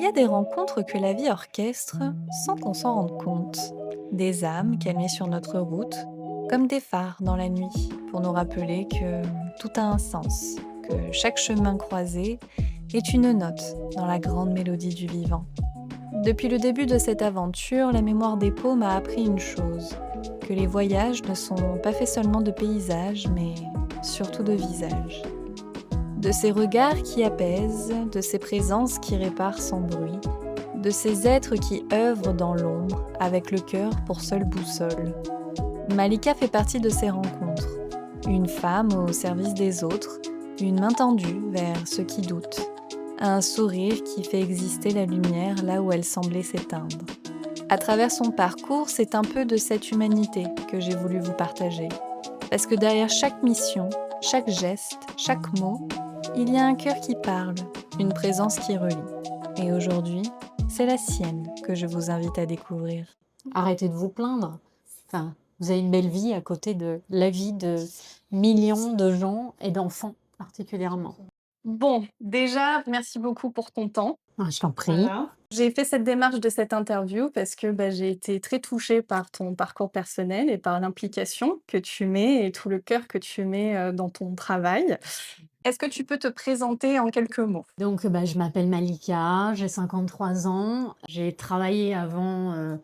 y a des rencontres que la vie orchestre sans qu'on s'en rende compte. Des âmes qu'elle met sur notre route, comme des phares dans la nuit, pour nous rappeler que tout a un sens, que chaque chemin croisé est une note dans la grande mélodie du vivant. Depuis le début de cette aventure, la mémoire des peaux m'a appris une chose, que les voyages ne sont pas faits seulement de paysages, mais surtout de visages. De ces regards qui apaisent, de ces présences qui réparent sans bruit, de ces êtres qui œuvrent dans l'ombre avec le cœur pour seule boussole. Malika fait partie de ces rencontres. Une femme au service des autres, une main tendue vers ceux qui doutent, un sourire qui fait exister la lumière là où elle semblait s'éteindre. À travers son parcours, c'est un peu de cette humanité que j'ai voulu vous partager. Parce que derrière chaque mission, chaque geste, chaque mot, il y a un cœur qui parle, une présence qui relie. Et aujourd'hui, c'est la sienne que je vous invite à découvrir. Arrêtez de vous plaindre. Enfin, vous avez une belle vie à côté de la vie de millions de gens et d'enfants particulièrement. Bon, déjà, merci beaucoup pour ton temps. Ah, je t'en prie. J'ai fait cette démarche de cette interview parce que j'ai été très touchée par ton parcours personnel et par l'implication que tu mets et tout le cœur que tu mets dans ton travail. Est-ce que tu peux te présenter en quelques mots? Donc, je m'appelle Malika, j'ai 53 ans. J'ai travaillé avant,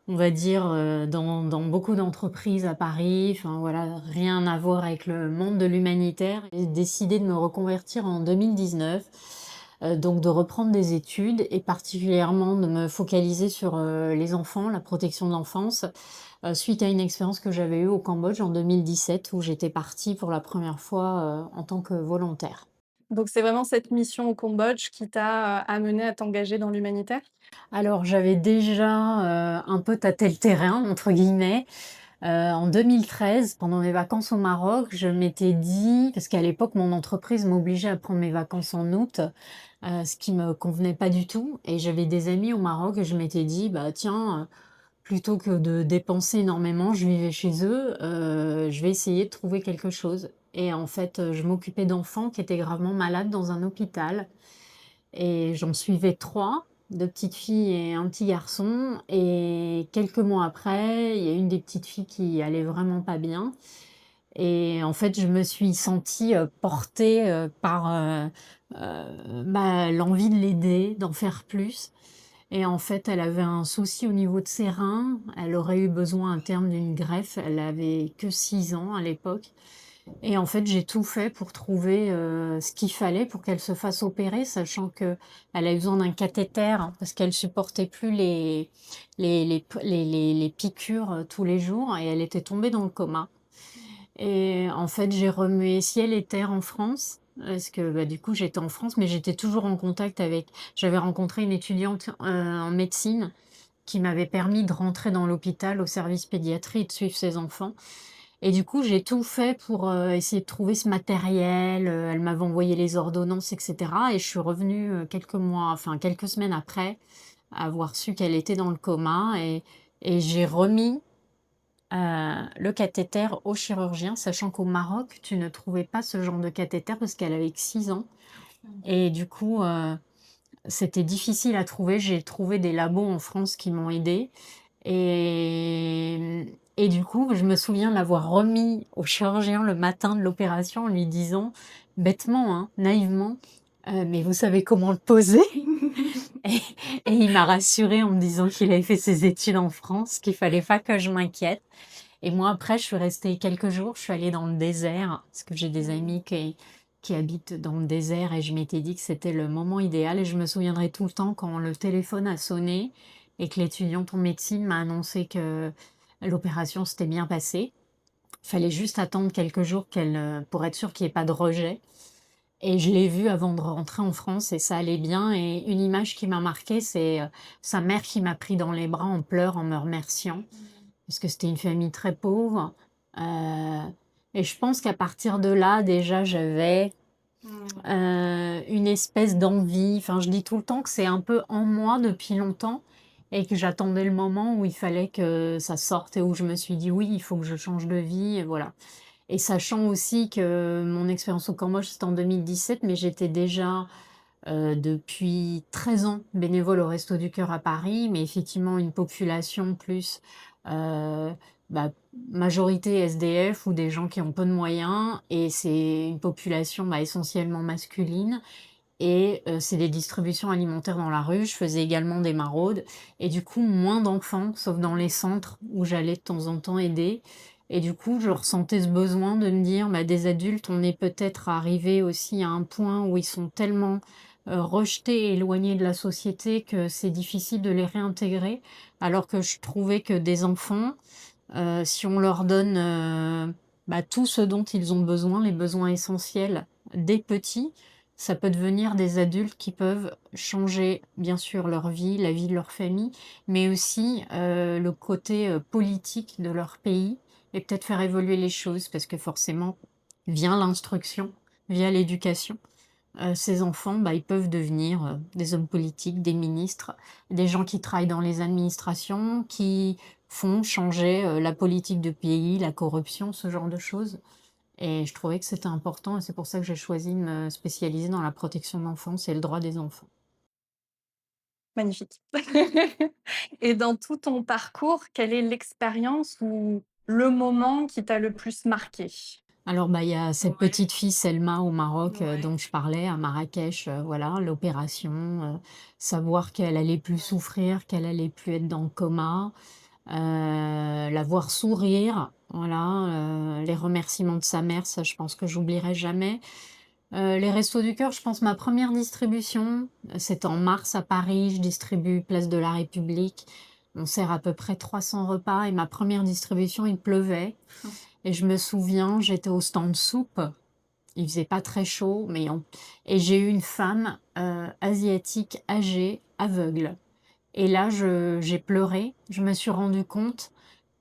on va dire, dans beaucoup d'entreprises à Paris. Enfin, voilà, rien à voir avec le monde de l'humanitaire. J'ai décidé de me reconvertir en 2019, donc de reprendre des études et particulièrement de me focaliser sur les enfants, la protection de l'enfance, suite à une expérience que j'avais eue au Cambodge en 2017 où j'étais partie pour la première fois en tant que volontaire. Donc c'est vraiment cette mission au Cambodge qui t'a, amenée à t'engager dans l'humanitaire? Alors j'avais déjà, un peu «tâté le terrain» entre guillemets, en 2013 pendant mes vacances au Maroc. Je m'étais dit parce qu'à l'époque mon entreprise m'obligeait à prendre mes vacances en août, ce qui me convenait pas du tout et j'avais des amis au Maroc et je m'étais dit: «Bah tiens, plutôt que de dépenser énormément», je vivais chez eux, «je vais essayer de trouver quelque chose» et en fait, je m'occupais d'enfants qui étaient gravement malades dans un hôpital et j'en suivais 3, 2 petites filles et un petit garçon et quelques mois après, il y a une des petites filles qui allait vraiment pas bien et en fait, je me suis sentie, portée, par, l'envie de l'aider, d'en faire plus et en fait, elle avait un souci au niveau de ses reins. Elle aurait eu besoin à terme d'une greffe. Elle avait que 6 ans à l'époque et en fait, j'ai tout fait pour trouver, ce qu'il fallait pour qu'elle se fasse opérer, sachant qu'elle a eu besoin d'un cathéter parce qu'elle supportait plus les piqûres, tous les jours et elle était tombée dans le coma et en fait, j'ai remué ciel et terre en France parce que, du coup, j'étais en France, mais j'étais toujours en contact avec j'avais rencontré une étudiante, en médecine qui m'avait permis de rentrer dans l'hôpital au service pédiatrie et de suivre ses enfants et du coup, j'ai tout fait pour, essayer de trouver ce matériel, elle m'avait envoyé les ordonnances et cetera et je suis revenue, quelques semaines après avoir su qu'elle était dans le coma et j'ai remis, le cathéter au chirurgien, sachant qu'au Maroc, tu ne trouvais pas ce genre de cathéter parce qu'elle avait que 6 ans et du coup, c'était difficile à trouver. J'ai trouvé des labos en France qui m'ont aidée et du coup, je me souviens l'avoir remis au chirurgien le matin de l'opération en lui disant, bêtement, hein, naïvement: «Mais vous savez comment le poser?» et et il m'a rassurée en me disant qu'il avait fait ses études en France, qu'il fallait pas que je m'inquiète et moi après je suis restée quelques jours, je suis allée dans le désert parce que j'ai des amis qui habitent dans le désert et je m'étais dit que c'était le moment idéal et je me souviendrai tout le temps quand le téléphone a sonné et que l'étudiante en médecine m'a annoncé que l'opération s'était bien passée. Il fallait juste attendre quelques jours pour être sûr qu'il y ait pas de rejet et je l'ai vue avant de rentrer en France et ça allait bien et une image qui m'a marquée, c'est, sa mère qui m'a pris dans les bras en pleurs en me remerciant parce que c'était une famille très pauvre, et je pense qu'à partir de là déjà j'avais, une espèce d'envie, enfin je dis tout le temps que c'est un peu en moi depuis longtemps et que j'attendais le moment où il fallait que ça sorte et où je me suis dit: «Oui, il faut que je change de vie» et voilà. Et sachant aussi que mon expérience au Cambodge, c'était en 2017, mais j'étais déjà, depuis 13 ans bénévole aux Restos du Cœur à Paris, mais effectivement une population plus, heu, bah, majorité SDF ou des gens qui ont peu de moyens et c'est une population, bah, essentiellement masculine et c'est des distributions alimentaires dans la rue. Je faisais également des maraudes et du coup moins d'enfants, sauf dans les centres où j'allais de temps en temps aider et du coup, je ressentais ce besoin de me dire: «Bah, des adultes, on est peut-être arrivé aussi à un point où ils sont tellement, rejetés et éloignés de la société que c'est difficile de les réintégrer». Alors que je trouvais que des enfants, si on leur donne, bah, tout ce dont ils ont besoin, les besoins essentiels dès petits, ça peut devenir des adultes qui peuvent changer, bien sûr, leur vie, la vie de leur famille, mais aussi, le côté, politique de leur pays et peut-être faire évoluer les choses parce que forcément, via l'instruction, via l'éducation, ces enfants, bah, ils peuvent devenir, des hommes politiques, des ministres, des gens qui travaillent dans les administrations, qui font changer, la politique de pays, la corruption, ce genre de choses et je trouvais que c'était important et c'est pour ça que j'ai choisi de me spécialiser dans la protection de l'enfance et le droit des enfants. Magnifique. Et dans tout ton parcours, quelle est l'expérience ou le moment qui t'a le plus marqué? Alors, bah, il y a cette Ouais, petite fille Selma au Maroc, ouais. dont je parlais à Marrakech, voilà, l'opération, savoir qu'elle allait plus souffrir, qu'elle allait plus être dans le coma. La voir sourire, voilà, les remerciements de sa mère, ça je pense que j'oublierai jamais. Les Restos du Cœur, je pense ma première distribution, c'était en mars à Paris, je distribue place de la République. On sert à peu près 300 repas et ma première distribution, il pleuvait et je me souviens, j'étais au stand soupe, il faisait pas très chaud, mais on et j'ai eu une femme, asiatique âgée, aveugle et là j'ai pleuré. Je me suis rendu compte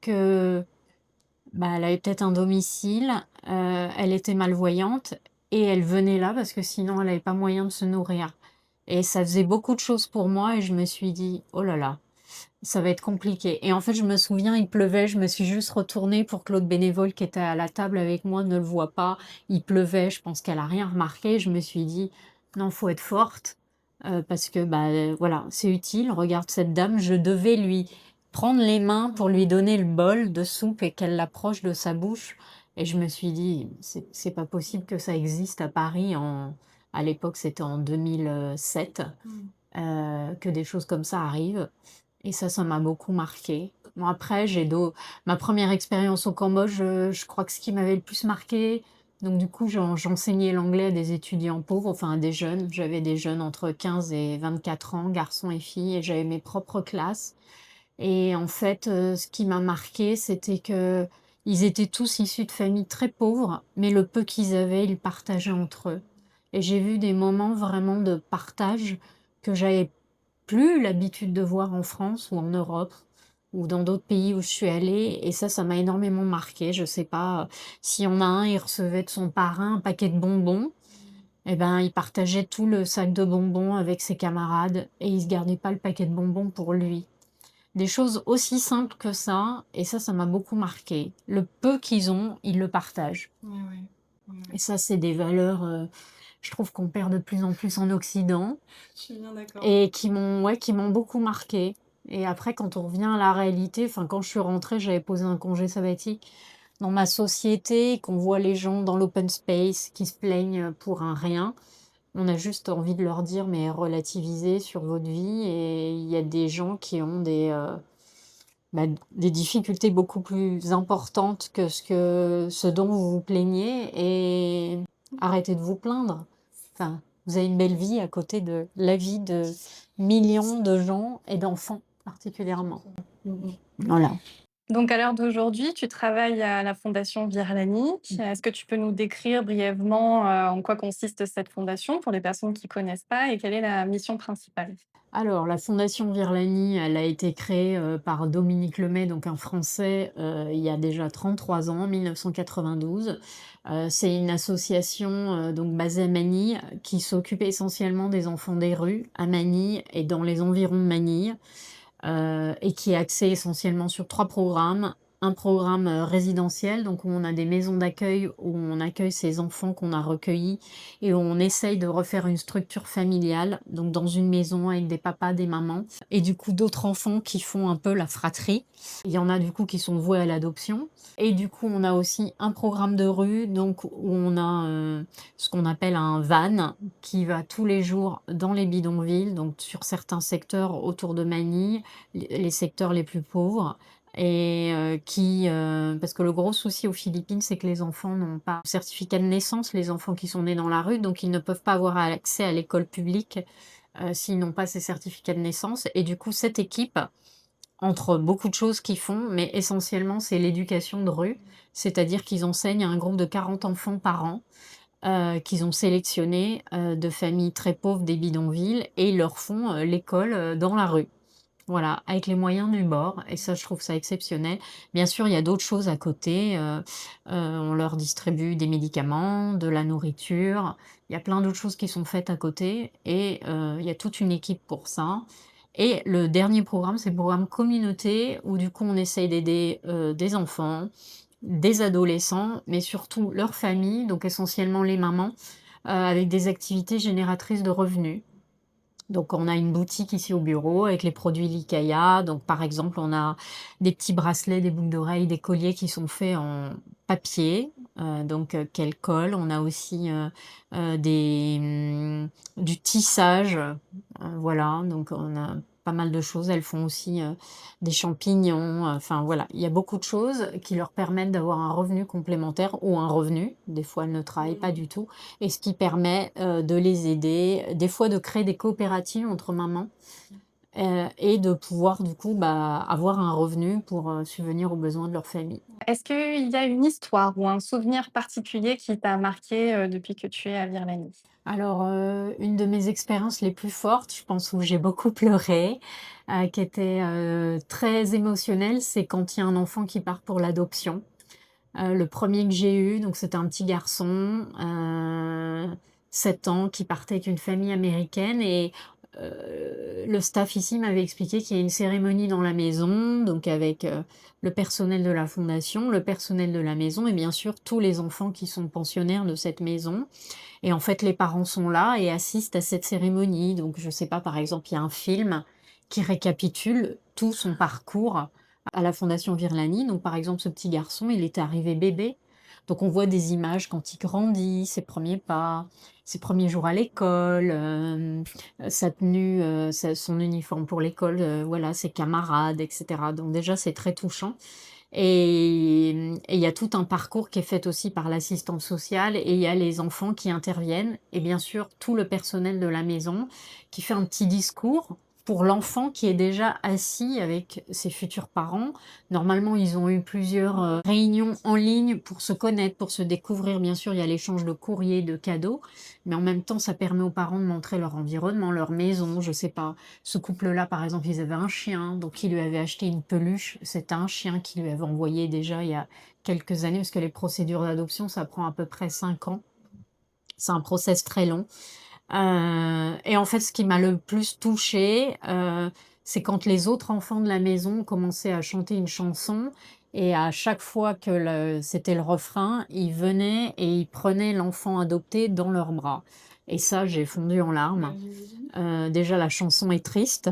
que, bah, elle avait peut-être un domicile, elle était malvoyante et elle venait là parce que sinon elle avait pas moyen de se nourrir et ça faisait beaucoup de choses pour moi et je me suis dit: «Oh là là, ça va être compliqué» et en fait, je me souviens, il pleuvait, je me suis juste retournée pour que l'autre bénévole qui était à la table avec moi ne le voie pas. Il pleuvait, je pense qu'elle a rien remarqué. Je me suis dit: «Non, faut être forte, parce que, bah, voilà, c'est utile. Regarde cette dame». Je devais lui prendre les mains pour lui donner le bol de soupe et qu'elle l'approche de sa bouche et je me suis dit: «C'est pas possible que ça existe à Paris» à l'époque, c'était en 2007, que des choses comme ça arrivent et ça m'a beaucoup marqué. Bon après ma première expérience au Cambodge, je crois que ce qui m'avait le plus marqué donc du coup j'enseignais l'anglais à des étudiants pauvres, enfin à des jeunes. J'avais des jeunes entre 15 et 24 ans, garçons et filles et j'avais mes propres classes et en fait, ce qui m'a marqué, c'était qu'ils étaient tous issus de familles très pauvres, mais le peu qu'ils avaient, ils le partageaient entre eux et j'ai vu des moments vraiment de partage que j'avais plus l'habitude de voir en France ou en Europe ou dans d'autres pays où je suis allée et ça m'a énormément marqué. Je sais pas, s'il y en a un, il recevait de son parrain un paquet de bonbons et ben, il partageait tout le sac de bonbons avec ses camarades et il se gardait pas le paquet de bonbons pour lui. Des choses aussi simples que ça et ça m'a beaucoup marqué. Le peu qu'ils ont, ils le partagent Ouais, ouais. Ouais, et ouais. ça, c'est des valeurs, je trouve qu'on perd de plus en plus en Occident Je suis bien d'accord. et qui m'ont beaucoup marquée et après quand on revient à la réalité, enfin quand je suis rentrée, j'avais posé un congé sabbatique dans ma société, qu'on voit les gens dans l'open space qui se plaignent pour un rien, on a juste envie de leur dire: «Mais relativisez sur votre vie» et il y a des gens qui ont bah, des difficultés beaucoup plus importantes que ce dont vous vous plaignez et arrêtez de vous plaindre. Enfin, vous avez une belle vie à côté de la vie de millions de gens et d'enfants particulièrement. Mmh mh. Voilà. Donc à l'heure d'aujourd'hui, tu travailles à la Fondation Virlani. Est-ce que tu peux nous décrire brièvement, en quoi consiste cette fondation pour les personnes qui connaissent pas et quelle est la mission principale? Alors, la Fondation Virlani, elle a été créée, par Dominique Lemay, donc un Français, il y a déjà 33 ans, en 1992. C'est une association, donc basée à Manille, qui s'occupe essentiellement des enfants des rues, à Manille et dans les environs de Manille, et qui est axée essentiellement sur 3 programmes. un programme, résidentiel, donc où on a des maisons d'accueil, où on accueille ces enfants qu'on a recueillis et où on essaye de refaire une structure familiale, donc dans une maison avec des papas, des mamans et du coup d'autres enfants qui font un peu la fratrie. Il y en a du coup qui sont voués à l'adoption et du coup on a aussi un programme de rue, donc où on a, ce qu'on appelle un van qui va tous les jours dans les bidonvilles, donc sur certains secteurs autour de Manille, les secteurs les plus pauvres et parce que le gros souci aux Philippines, c'est que les enfants n'ont pas de certificat de naissance, les enfants qui sont nés dans la rue, donc ils ne peuvent pas avoir accès à l'école publique, s'ils n'ont pas ces certificats de naissance et du coup, cette équipe, entre beaucoup de choses qu'ils font, mais essentiellement, c'est l'éducation de rue. C'est-à-dire qu'ils enseignent à un groupe de 40 enfants par an, qu'ils ont sélectionnés, de familles très pauvres des bidonvilles et ils leur font, l'école, dans la rue. Voilà, avec les moyens du bord et ça, je trouve ça exceptionnel. Bien sûr, il y a d'autres choses à côté, on leur distribue des médicaments, de la nourriture. Il y a plein d'autres choses qui sont faites à côté et il y a toute une équipe pour ça et le dernier programme, c'est le programme communauté où du coup, on essaye d'aider, des enfants, des adolescents, mais surtout leurs familles, donc essentiellement les mamans, avec des activités génératrices de revenus. Donc on a une boutique ici au bureau avec les produits Likaya. Donc par exemple, on a des petits bracelets, des boucles d'oreilles, des colliers qui sont faits en papier, qu'elle colle. On a aussi, du tissage, voilà, donc on a pas mal de choses. Elles font aussi, des champignons, enfin voilà. Il y a beaucoup de choses qui leur permettent d'avoir un revenu complémentaire ou un revenu. Des fois, elles ne travaillent pas du tout et ce qui permet, de les aider, des fois de créer des coopératives entre mamans, et de pouvoir du coup, bah, avoir un revenu pour, subvenir aux besoins de leur famille. Est-ce qu'il y a une histoire ou un souvenir particulier qui t'a marqué, depuis que tu es à Virlanie? Alors, une de mes expériences les plus fortes, je pense où j'ai beaucoup pleuré, qui était, très émotionnelle, c'est quand il y a un enfant qui part pour l'adoption. Le premier que j'ai eu, donc c'était un petit garçon, 7 ans, qui partait avec une famille américaine et le staff ici m'avait expliqué qu'il y a une cérémonie dans la maison, donc avec, le personnel de la fondation, le personnel de la maison et bien sûr tous les enfants qui sont pensionnaires de cette maison et en fait les parents sont là et assistent à cette cérémonie. Donc je sais pas, par exemple, il y a un film qui récapitule tout son parcours à la Fondation Virlani. Donc, par exemple, ce petit garçon, il était arrivé bébé. Donc, on voit des images quand il grandit, ses premiers pas, ses premiers jours à l'école, sa tenue, son uniforme pour l'école, voilà, ses camarades, etc. Donc, déjà, c'est très touchant. Et il y a tout un parcours qui est fait aussi par l'assistante sociale et il y a les enfants qui interviennent et bien sûr tout le personnel de la maison qui fait un petit discours pour l'enfant qui est déjà assis avec ses futurs parents. Normalement, ils ont eu plusieurs, réunions en ligne pour se connaître, pour se découvrir. Bien sûr, il y a l'échange de courriers, de cadeaux, mais en même temps, ça permet aux parents de montrer leur environnement, leur maison, je sais pas. Ce couple-là, par exemple, ils avaient un chien, donc il lui avait acheté une peluche. C'était un chien qu'il lui avait envoyé déjà il y a quelques années, parce que les procédures d'adoption, ça prend à peu près 5 ans. C'est un process très long. Et en fait, ce qui m'a le plus touchée, c'est quand les autres enfants de la maison commençaient à chanter une chanson et à chaque fois que c'était le refrain, ils venaient et ils prenaient l'enfant adopté dans leurs bras et ça, j'ai fondu en larmes. Déjà la chanson est triste,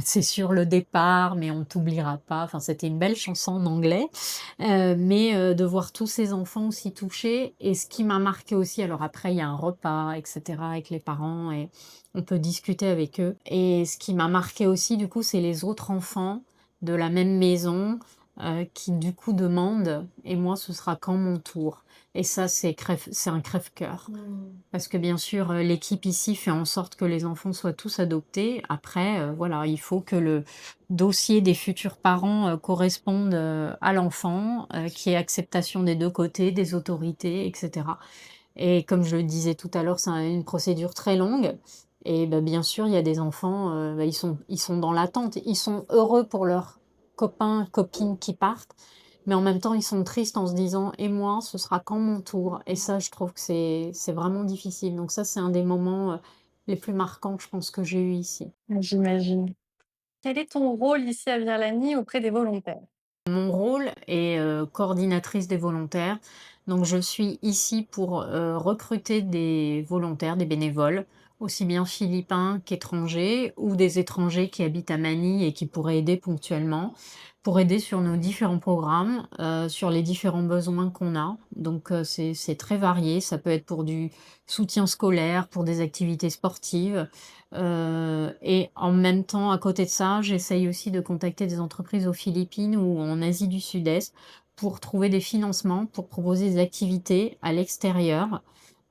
c'est sur le départ, mais on t'oubliera pas. Enfin, c'était une belle chanson en anglais, mais de voir tous ces enfants aussi touchés et ce qui m'a marqué aussi alors après il y a un repas et cetera avec les parents et on peut discuter avec eux et ce qui m'a marqué aussi du coup, c'est les autres enfants de la même maison, qui du coup demandent: «Et moi ce sera quand mon tour?» et ça c'est un crève-cœur. Parce que bien sûr, l'équipe ici fait en sorte que les enfants soient tous adoptés. Après, voilà, il faut que le dossier des futurs parents, corresponde, à l'enfant, qu'il y ait acceptation des 2 côtés, des autorités et cetera. Et comme je le disais tout à l'heure, c'est une procédure très longue et bah, bien sûr, il y a des enfants, bah, ils sont dans l'attente. Ils sont heureux pour leurs copains, copines qui partent, mais en même temps, ils sont tristes en se disant: «Et moi, ce sera quand mon tour?» et ça, je trouve que c'est vraiment difficile. Donc ça, c'est un des moments, les plus marquants, je pense, que j'ai eu ici. J'imagine. Quel est ton rôle ici à Virlani auprès des volontaires? Mon rôle est, coordinatrice des volontaires. Donc je suis ici pour, recruter des volontaires, des bénévoles, aussi bien philippins qu'étrangers ou des étrangers qui habitent à Manille et qui pourraient aider ponctuellement, pour aider sur nos différents programmes, sur les différents besoins qu'on a. Donc c'est très varié, ça peut être pour du soutien scolaire, pour des activités sportives. Et en même temps, à côté de ça, j'essaye aussi de contacter des entreprises aux Philippines ou en Asie du Sud-Est pour trouver des financements, pour proposer des activités à l'extérieur,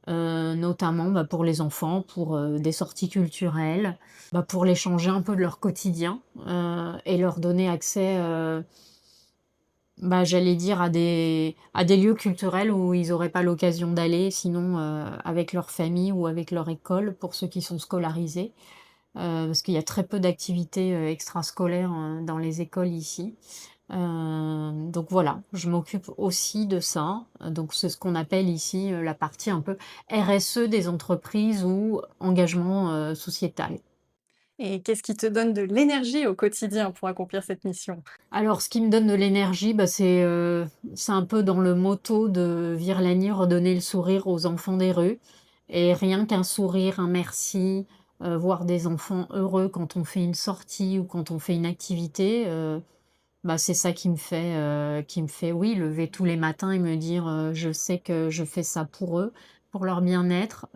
notamment, bah, pour les enfants, pour, des sorties culturelles, bah, pour les changer un peu de leur quotidien, et leur donner accès, bah, j'allais dire à des lieux culturels où ils auraient pas l'occasion d'aller sinon, avec leur famille ou avec leur école pour ceux qui sont scolarisés. Parce qu'il y a très peu d'activités, extrascolaires, dans les écoles ici. Donc voilà, je m'occupe aussi de ça. Donc c'est ce qu'on appelle ici, la partie un peu RSE des entreprises ou engagement, sociétal. Et qu'est-ce qui te donne de l'énergie au quotidien pour accomplir cette mission? Alors ce qui me donne de l'énergie, bah, c'est un peu dans le motto de Virlani: «Redonner le sourire aux enfants des rues» et rien qu'un sourire, un merci, voir des enfants heureux quand on fait une sortie ou quand on fait une activité, bah, c'est ça qui me fait, oui, lever tous les matins et me dire, «Je sais que je fais ça pour eux, pour leur bien-être»,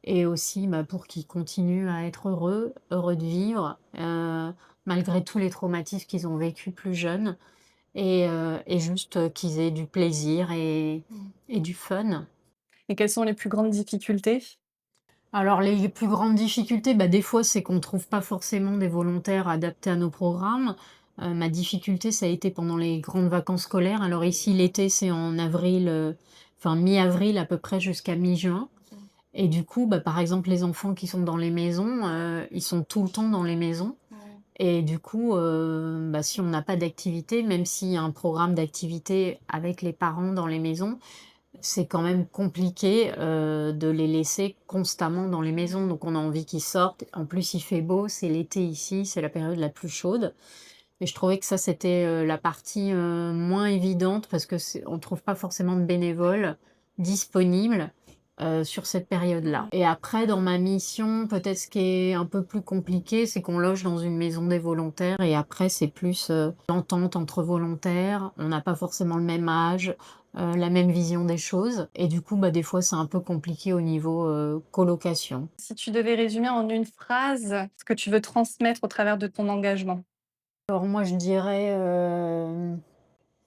et aussi, bah, pour qu'ils continuent à être heureux, heureux de vivre, malgré tous les traumatismes qu'ils ont vécus plus jeunes et juste, qu'ils aient du plaisir et du fun. Et quelles sont les plus grandes difficultés? Alors les plus grandes difficultés, bah, des fois, c'est qu'on ne trouve pas forcément des volontaires adaptés à nos programmes. Ma difficulté, ça a été pendant les grandes vacances scolaires. Alors ici, l'été, c'est en avril, enfin mi-avril à peu près jusqu'à mi-juin et du coup, bah, par exemple, les enfants qui sont dans les maisons, ils sont tout le temps dans les maisons et du coup, bah, si on n'a pas d'activité, même s'il y a un programme d'activité avec les parents dans les maisons, c'est quand même compliqué, de les laisser constamment dans les maisons, donc on a envie qu'ils sortent. En plus, il fait beau, c'est l'été ici, c'est la période la plus chaude et je trouvais que ça, c'était, la partie, moins évidente parce que c'est on trouve pas forcément de bénévoles disponibles, sur cette période-là et après dans ma mission, peut-être ce qui est un peu plus compliqué, c'est qu'on loge dans une maison des volontaires et après c'est plus, l'entente entre volontaires. On n'a pas forcément le même âge, la même vision des choses et du coup, bah, des fois, c'est un peu compliqué au niveau, colocation. Si tu devais résumer en une phrase ce que tu veux transmettre au travers de ton engagement? Alors moi, je dirais,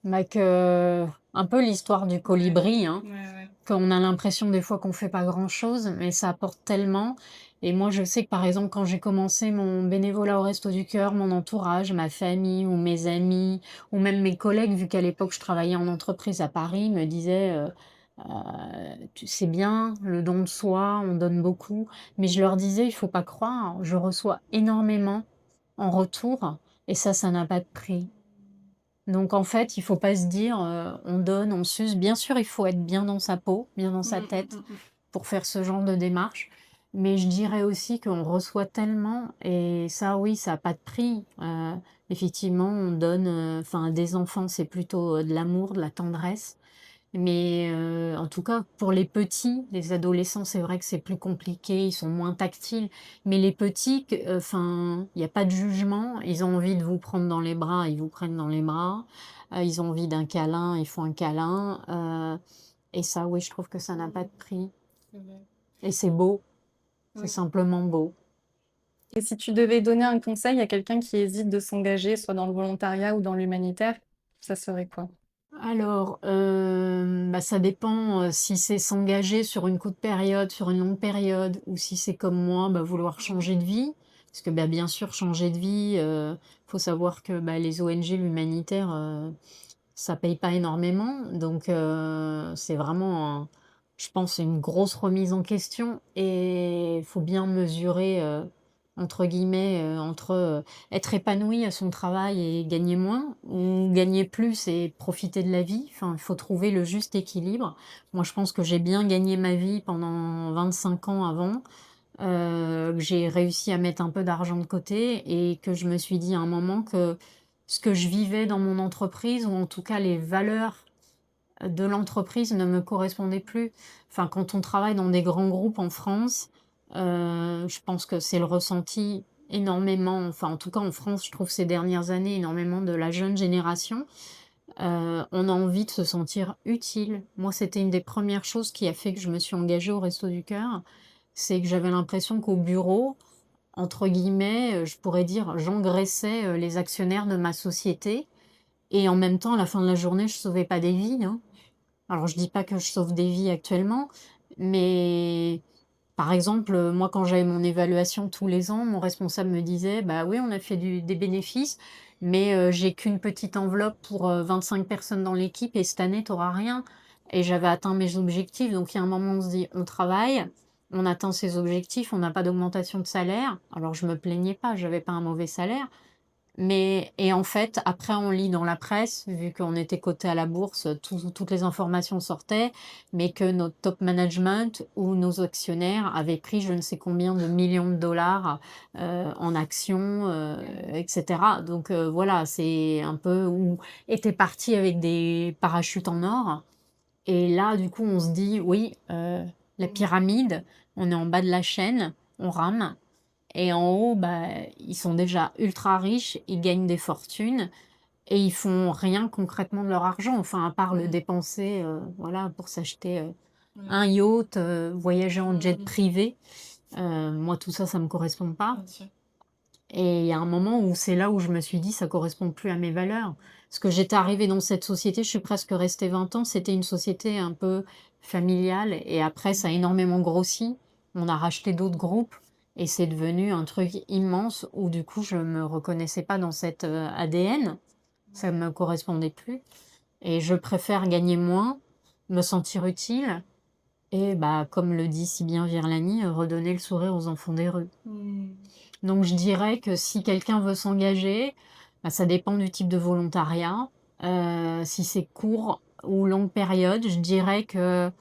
bah, que un peu l'histoire du Ouais, colibri, hein, ouais, ouais. qu'on a l'impression des fois qu'on fait pas grand-chose, mais ça apporte tellement et moi, je sais que, par exemple, quand j'ai commencé mon bénévolat au Restos du Cœur, mon entourage, ma famille ou mes amis ou même mes collègues, vu qu'à l'époque je travaillais en entreprise à Paris, me disaient, «Tu c'est bien le don de soi, on donne beaucoup», mais je leur disais: «Il faut pas croire, je reçois énormément en retour et ça n'a pas de prix». Donc en fait, il faut pas se dire, on donne, on s'use. Bien sûr, il faut être bien dans sa peau, bien dans sa Mmh, mmh, tête mmh, mmh. pour faire ce genre de démarche. Mais je dirais aussi qu'on reçoit tellement et ça oui, ça a pas de prix. Effectivement, on donne, enfin à des enfants, c'est plutôt, de l'amour, de la tendresse. Mais, en tout cas, pour les petits, les adolescents, c'est vrai que c'est plus compliqué, ils sont moins tactiles. Mais les petits, enfin, il y a pas de jugement. Ils ont envie de vous prendre dans les bras, ils vous prennent dans les bras. Ils ont envie d'un câlin, ils font un câlin. Et ça, oui, je trouve que ça n'a pas de prix. C'est vrai. Et c'est beau, c'est Oui. simplement beau. Et si tu devais donner un conseil à quelqu'un qui hésite de s'engager, soit dans le volontariat ou dans l'humanitaire, ça serait quoi? Alors, bah, ça dépend, si c'est s'engager sur une courte période, sur une longue période ou si c'est comme moi, bah, vouloir changer de vie. Parce que, bah, bien sûr, changer de vie, faut savoir que, bah, les ONG, l'humanitaire, ça paye pas énormément. Donc, c'est vraiment je pense, une grosse remise en question et il faut bien mesurer, entre guillemets, entre, être épanoui à son travail et gagner moins ou gagner plus et profiter de la vie. Enfin, il faut trouver le juste équilibre. Moi, je pense que j'ai bien gagné ma vie pendant 25 ans avant, que j'ai réussi à mettre un peu d'argent de côté et que je me suis dit à un moment que ce que je vivais dans mon entreprise ou en tout cas les valeurs de l'entreprise ne me correspondaient plus. Enfin, quand on travaille dans des grands groupes en France, je pense que c'est le ressenti énormément, enfin, en tout cas en France, je trouve ces dernières années, énormément de la jeune génération. On a envie de se sentir utile. Moi, c'était une des premières choses qui a fait que je me suis engagée au Resto du Cœur. C'est que j'avais l'impression qu'au bureau, entre guillemets, je pourrais dire, j'engraissais, les actionnaires de ma société et en même temps, à la fin de la journée, je sauvais pas des vies, hein. Alors je dis pas que je sauve des vies actuellement, mais par exemple, moi quand j'avais mon évaluation tous les ans, mon responsable me disait: «Bah oui, on a fait des bénéfices, mais j'ai qu'une petite enveloppe pour, 25 personnes dans l'équipe et cette année tu auras rien» et j'avais atteint mes objectifs. Donc il y a un moment, on se dit: «On travaille, on atteint ses objectifs, on n'a pas d'augmentation de salaire». Alors je me plaignais pas, j'avais pas un mauvais salaire, mais et en fait, après on lit dans la presse, vu qu'on était coté à la bourse, toutes les informations sortaient, mais que notre top management ou nos actionnaires avaient pris je ne sais combien de millions de dollars, en actions, et cetera. Donc voilà, c'est un peu ou étaient partis avec des parachutes en or et là, du coup, on se dit: «Oui, la pyramide, on est en bas de la chaîne, on rame». Et en haut, bah, ils sont déjà ultra riches, ils gagnent des fortunes et ils font rien concrètement de leur argent, enfin à part le Mmh. dépenser, voilà, pour s'acheter, Ouais. un yacht, voyager en jet Mmh. privé. Moi tout ça, ça me correspond pas Bien sûr. et il y a un moment où c'est là où je me suis dit: «Ça correspond plus à mes valeurs». Parce que j'étais arrivée dans cette société, je suis presque restée 20 ans, c'était une société un peu familiale et après ça a énormément grossi. On a racheté d'autres groupes et c'est devenu un truc immense où du coup je me reconnaissais pas dans cet, ADN. Ça me correspondait plus et je préfère gagner moins, me sentir utile et bah, comme le dit si bien Virlany, redonner le sourire aux enfants des rues. Mmh. Donc je dirais que si quelqu'un veut s'engager, bah, ça dépend du type de volontariat. Si c'est court ou longue période, je dirais que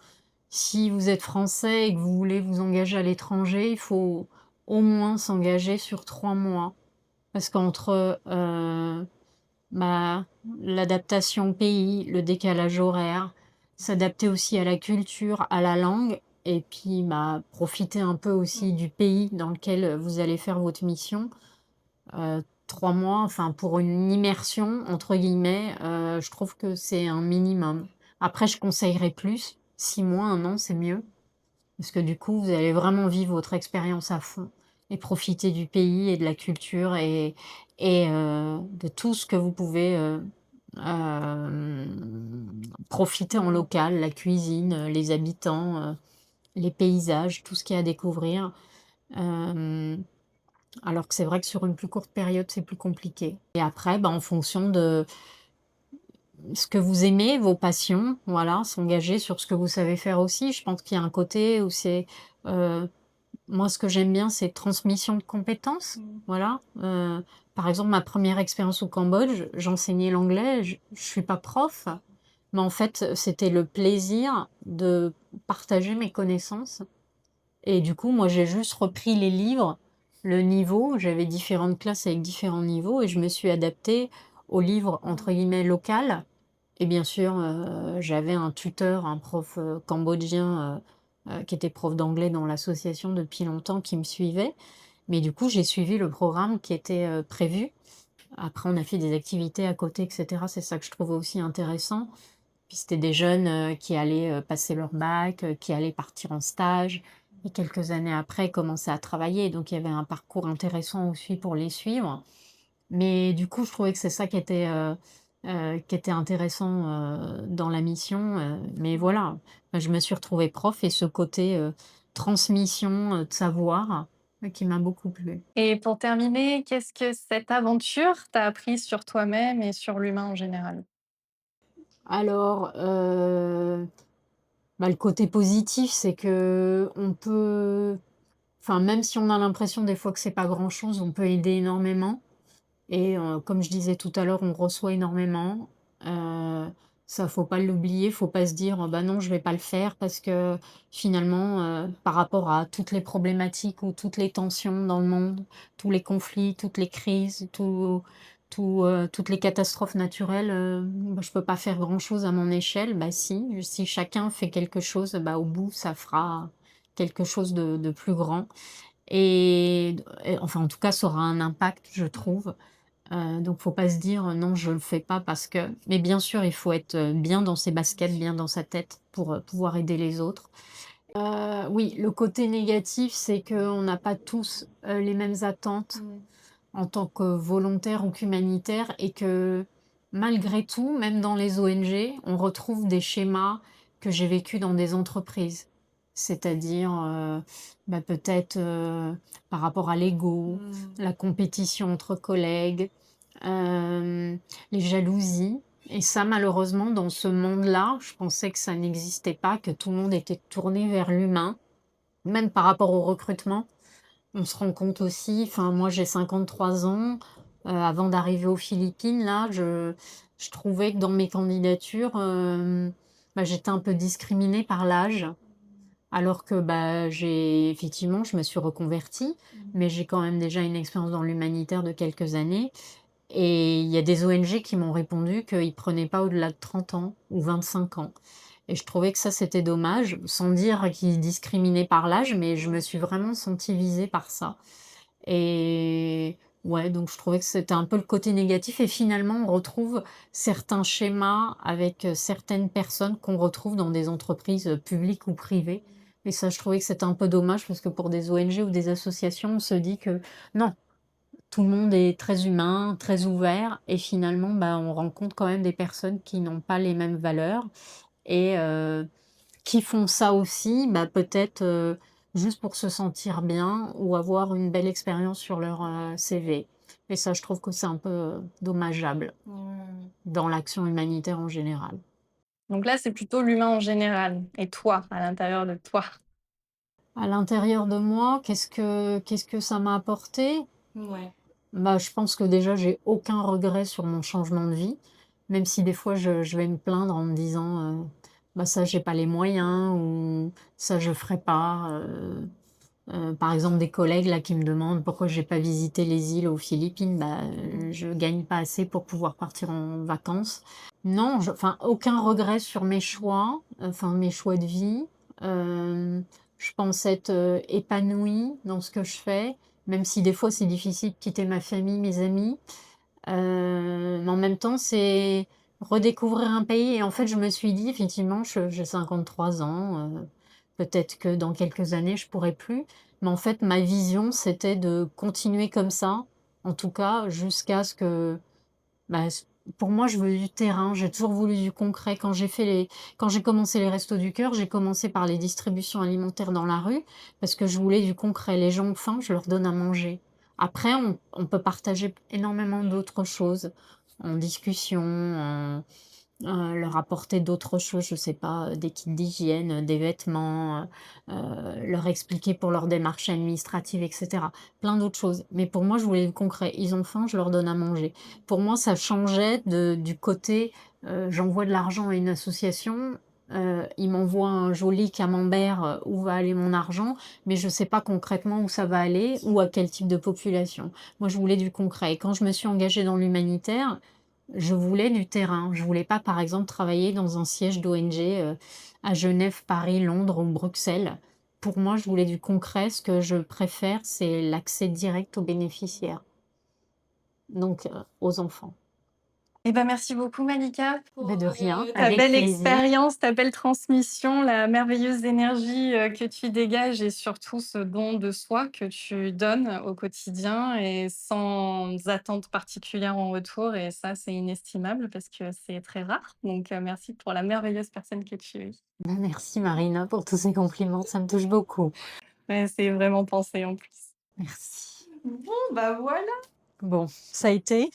si vous êtes français et que vous voulez vous engager à l'étranger, il faut au moins s'engager sur 3 mois. Parce qu'entre, bah, l'adaptation au pays, le décalage horaire, s'adapter aussi à la culture, à la langue et puis, bah, profiter un peu aussi Mmh. du pays dans lequel, vous allez faire votre mission. 3 mois, enfin pour une «immersion» entre guillemets, je trouve que c'est un minimum. Après je conseillerais plus, 6 mois, 1 an, c'est mieux. Parce que du coup, vous allez vraiment vivre votre expérience à fond et profiter du pays et de la culture et de tout ce que vous pouvez, profiter en Mmh. local, la cuisine, les habitants, les paysages, tout ce qu'il y a à découvrir. Hem alors que c'est vrai que sur une plus courte période, c'est plus compliqué. Et après, bah, en fonction de ce que vous aimez, vos passions, voilà, s'engager sur ce que vous savez faire aussi. Je pense qu'il y a un côté où c'est, heu, moi ce que j'aime bien, c'est transmission de compétences, Mmh. voilà. Par exemple, ma première expérience au Cambodge, j'enseignais l'anglais, je suis pas prof, mais en fait, c'était le plaisir de partager mes connaissances et du coup, moi, j'ai juste repris les livres, le niveau. J'avais différentes classes avec différents niveaux et je me suis adaptée au livre entre Mmh. guillemets «local» et bien sûr, j'avais un tuteur, un prof, cambodgien, qui était prof d'anglais dans l'association depuis longtemps qui me suivait. Mais du coup, j'ai suivi le programme qui était, prévu. Après, on a fait des activités à côté et cetera. C'est ça que je trouvais aussi intéressant. Puis c'était des jeunes, qui allaient, passer leur bac, qui allaient partir en stage et quelques années après commencer à travailler. Donc il y avait un parcours intéressant aussi pour les suivre. Mais du coup, je trouvais que c'est ça qui était intéressant, dans la mission, mais Mmh. voilà, je me suis retrouvée prof et ce côté, transmission, de savoir, qui m'a beaucoup plu. Et pour terminer, qu'est-ce que cette aventure t'a appris sur toi-même et sur l'humain en général? Alors, bah, le côté positif, c'est que on peut enfin, même si on a l'impression des fois que c'est pas grand-chose, on peut aider énormément et comme je disais tout à l'heure, on reçoit énormément. Heu, Ça, faut pas l'oublier, faut pas se dire: «Bah, non, je vais pas le faire» parce que finalement, par rapport à toutes les problématiques ou toutes les tensions dans le monde, tous les conflits, toutes les crises, Toutes les catastrophes naturelles, bah, je peux pas faire grand-chose à mon échelle. Bah si chacun fait quelque chose, bah, au bout, ça fera quelque chose de plus grand et enfin, en tout cas, ça aura un impact, je trouve. Donc faut pas se dire: «Non, je le fais pas parce que» mais bien sûr, il faut être, bien dans ses baskets, bien dans sa tête pour, pouvoir aider les autres. Oui, le côté négatif, c'est qu'on n'a pas tous, les mêmes attentes en tant que volontaire ou qu'humanitaire et que malgré tout, même dans les ONG, on retrouve des schémas que j'ai vécus dans des entreprises. C'est-à-dire, bah, peut-être, par rapport à l'ego, la compétition entre collègues, hem, les jalousies et ça malheureusement dans ce monde-là, je pensais que ça n'existait pas, que tout le monde était tourné vers l'humain, même par rapport au recrutement. On se rend compte aussi enfin moi j'ai 53 ans, avant d'arriver aux Philippines là, je trouvais que dans mes candidatures, bah, j'étais un peu discriminée par l'âge. Alors que, bah, j'ai effectivement je me suis reconvertie, mais j'ai quand même déjà une expérience dans l'humanitaire de quelques années et il y a des ONG qui m'ont répondu qu'ils prenaient pas au-delà de 30 ans ou 25 ans et je trouvais que ça, c'était dommage, sans dire qu'ils discriminaient par l'âge, mais je me suis vraiment sentie visée par ça et ouais, donc je trouvais que c'était un peu le côté négatif et finalement, on retrouve certains schémas avec, certaines personnes qu'on retrouve dans des entreprises, publiques ou privées et ça, je trouvais que c'était un peu dommage parce que pour des ONG ou des associations, on se dit que non, tout le monde est très humain, très ouvert et finalement, bah, on rencontre quand même des personnes qui n'ont pas les mêmes valeurs et qui font ça aussi, bah, peut-être, juste pour se sentir bien ou avoir une belle expérience sur leur, CV et ça, je trouve que c'est un peu, dommageable Mmh. dans l'action humanitaire en général. Donc là, c'est plutôt l'humain en général et toi, à l'intérieur de toi? À l'intérieur de moi, qu'est-ce que ça m'a apporté? Ouais. Bah, je pense que déjà, j'ai aucun regret sur mon changement de vie, même si des fois je vais me plaindre en me disant, «Bah, ça, j'ai pas les moyens» ou «Ça, je ferai pas», par exemple, des collègues là qui me demandent pourquoi j'ai pas visité les îles aux Philippines, bah, je gagne pas assez pour pouvoir partir en vacances. Non, enfin, aucun regret sur mes choix, enfin mes choix de vie. Hem, je pense être, épanouie dans ce que je fais, même si des fois c'est difficile de quitter ma famille, mes amis. Mais en même temps, c'est redécouvrir un pays et en fait, je me suis dit effectivement, je j'ai 53 ans, peut-être que dans quelques années, je pourrai plus. Mais en fait, ma vision, c'était de continuer comme ça, en tout cas jusqu'à ce que, bah, pour moi, je veux du terrain, j'ai toujours voulu du concret. Quand j'ai commencé les Restos du Cœur, j'ai commencé par les distributions alimentaires dans la rue, parce que je voulais du concret. Les gens ont faim, je leur donne à manger. Après, on peut partager énormément d'autres choses, en discussion, leur apporter d'autres choses, je sais pas, des kits d'hygiène, des vêtements, leur expliquer pour leurs démarches administratives et cetera. Plein d'autres choses. Mais pour moi, je voulais du concret. Ils ont faim, je leur donne à manger. Pour moi, ça changeait du côté, j'envoie de l'argent à une association, ils m'envoient un joli camembert, où va aller mon argent, mais je sais pas concrètement où ça va aller ou à quel type de population. Moi, je voulais du concret et quand je me suis engagée dans l'humanitaire, je voulais du terrain. Je voulais pas, par exemple, travailler dans un siège d'ONG, à Genève, Paris, Londres ou Bruxelles. Pour moi, je voulais du concret. Ce que je préfère, c'est l'accès direct aux bénéficiaires, donc aux enfants. Eh ben, merci beaucoup Malika Beh, pour, de rien, ta avec belle plaisir. expérience, ta belle transmission, la merveilleuse énergie, que tu dégages et surtout ce don de soi que tu donnes au quotidien et sans attente particulière en retour et ça, c'est inestimable parce que c'est très rare. Donc, merci pour la merveilleuse personne que tu es. Bah, merci Marina pour tous ces compliments, ça me touche beaucoup. Ouais, c'est vraiment pensé en plus. Merci. Bon, bah, voilà. Bon, ça a été?